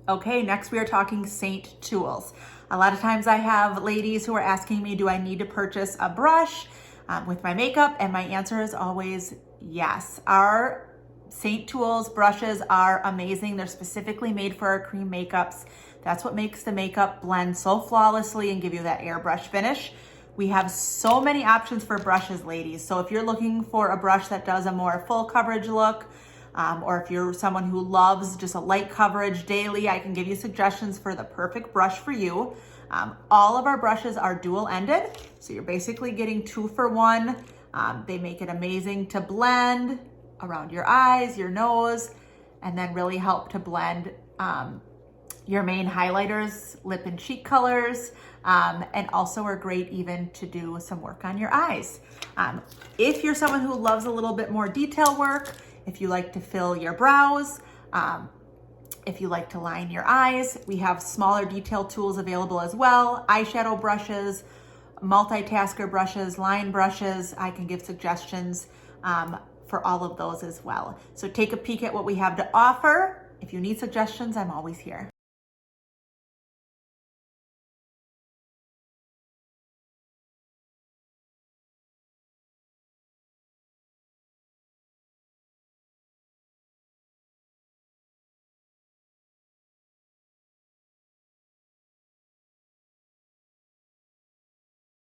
Okay, next we are talking Seint tools. A lot of times I have ladies who are asking me, do I need to purchase a brush with my makeup? And my answer is always yes. Our Seint tools brushes are amazing. They're specifically made for our cream makeups. That's what makes the makeup blend so flawlessly and give you that airbrush finish. We have so many options for brushes, ladies. So if you're looking for a brush that does a more full coverage look, or if you're someone who loves just a light coverage daily, I can give you suggestions for the perfect brush for you. All of our brushes are dual-ended, so you're basically getting 2 for 1. They make it amazing to blend around your eyes, your nose, and then really help to blend your main highlighters, lip and cheek colors, and also are great even to do some work on your eyes. If you're someone who loves a little bit more detail work, if you like to fill your brows, if you like to line your eyes, we have smaller detail tools available as well. Eyeshadow brushes, multitasker brushes, line brushes. I can give suggestions for all of those as well. So take a peek at what we have to offer. If you need suggestions, I'm always here.